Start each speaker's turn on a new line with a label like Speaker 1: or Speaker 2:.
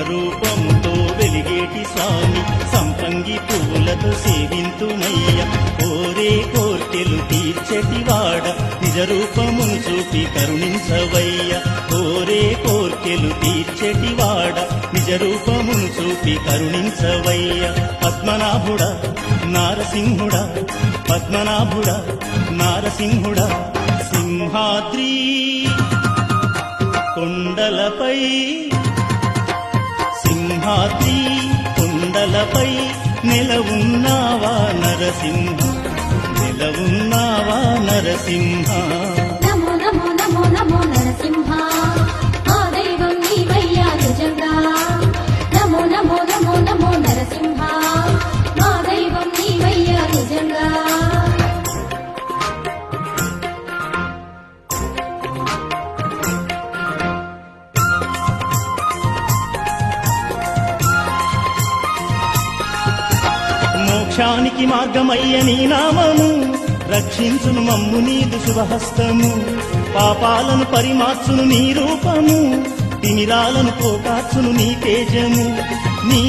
Speaker 1: రూపంతో వెలిగేటి స్వామి సంపంగి పువ్వులతో సేవింతుమయ్య కోరే కోర్కెలు తీర్చెటివాడ నిజ రూపమును చూపి కరుణించవయ్య కోరే కోర్కెలు తీర్చెటివాడ నిజ రూపమును చూపి కరుణించవయ్య పద్మనాభుడా నారసింహుడా పద్మనాభుడా నారసింహుడా సింహాద్రి కొండలపై సింహాద్రి కొండలపై నెలవున్నావా నరసింహ నెలవున్నావా నరసింహ
Speaker 2: నమో నమో నమో నమో నరసింహ ఆ దైవం నీవయ్యా నిజంగా నమో నమో నమో నమో నరసింహ ఆ దైవం నీవయ్యా నిజంగా
Speaker 1: మోక్షానికి మార్గమయ్య నీ నామము రక్షించును మమ్ము నీదు శుభహస్తము పాపాలను పరిమార్చును నీ రూపము తిమిరాలను పోకార్చును నీ తేజము నీ